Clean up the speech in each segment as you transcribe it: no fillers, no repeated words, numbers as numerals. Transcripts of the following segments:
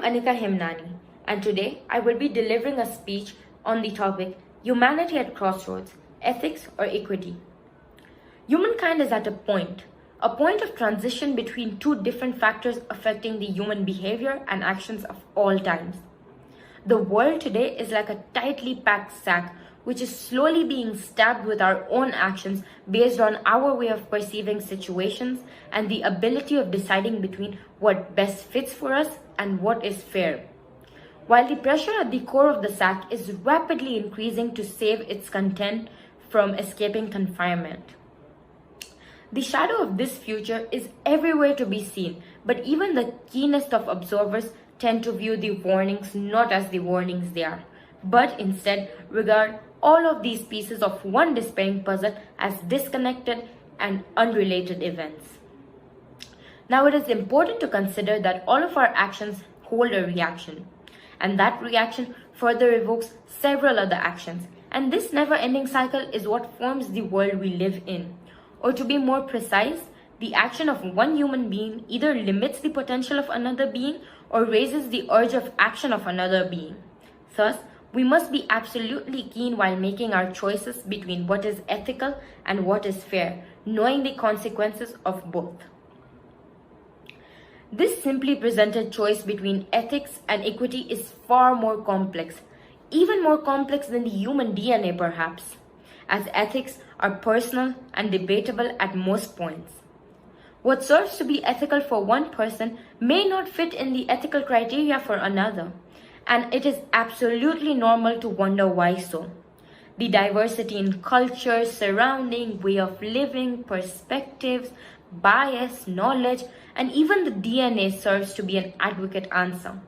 Anika Himnani, and today I will be delivering a speech on the topic Humanity at Crossroads, Ethics or Equity. Humankind is at a point of transition between two different factors affecting the human behavior and actions of all times. The world today is like a tightly packed sack which is slowly being stabbed with our own actions based on our way of perceiving situations and the ability of deciding between what best fits for us and what is fair. While the pressure at the core of the sack is rapidly increasing to save its content from escaping confinement. The shadow of this future is everywhere to be seen, but even the keenest of observers tend to view the warnings not as the warnings they are, but instead regard all of these pieces of one despairing puzzle as disconnected and unrelated events. Now, it is important to consider that all of our actions hold a reaction, and that reaction further evokes several other actions, and this never-ending cycle is what forms the world we live in. Or to be more precise, the action of one human being either limits the potential of another being or raises the urge of action of another being. Thus, we must be absolutely keen while making our choices between what is ethical and what is fair, knowing the consequences of both. This simply presented choice between ethics and equity is far more complex, even more complex than the human DNA perhaps, as ethics are personal and debatable at most points. What serves to be ethical for one person may not fit in the ethical criteria for another, and it is absolutely normal to wonder why so. The diversity in culture, surrounding, way of living, perspectives, bias, knowledge, and even the DNA serves to be an advocate answer.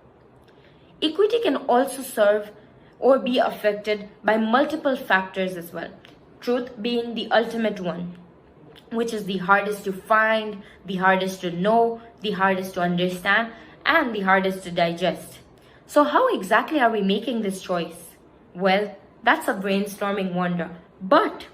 Equity can also serve or be affected by multiple factors as well, truth being the ultimate one, which is the hardest to find, the hardest to know, the hardest to understand, and the hardest to digest. So how exactly are we making this choice? Well, that's a brainstorming wonder, but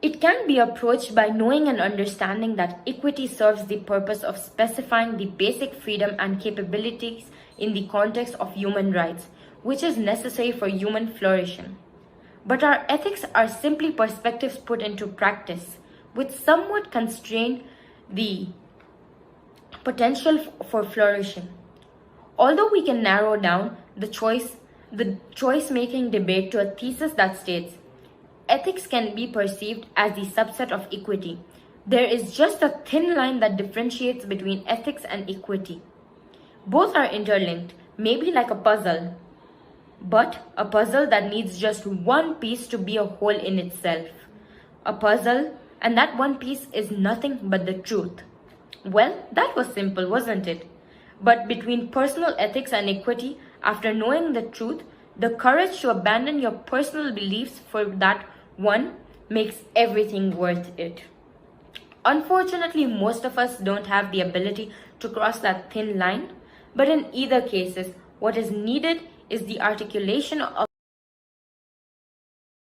it can be approached by knowing and understanding that equity serves the purpose of specifying the basic freedom and capabilities in the context of human rights, which is necessary for human flourishing. But our ethics are simply perspectives put into practice, which somewhat constrain the potential for flourishing. Although we can narrow down the choice-making debate to a thesis that states, ethics can be perceived as the subset of equity. There is just a thin line that differentiates between ethics and equity. Both are interlinked, maybe like a puzzle, but a puzzle that needs just one piece to be a whole in itself. A puzzle, and that one piece is nothing but the truth. Well, that was simple, wasn't it? But between personal ethics and equity, after knowing the truth, the courage to abandon your personal beliefs for that one makes everything worth it. Unfortunately, most of us don't have the ability to cross that thin line, but in either cases, what is needed is the articulation of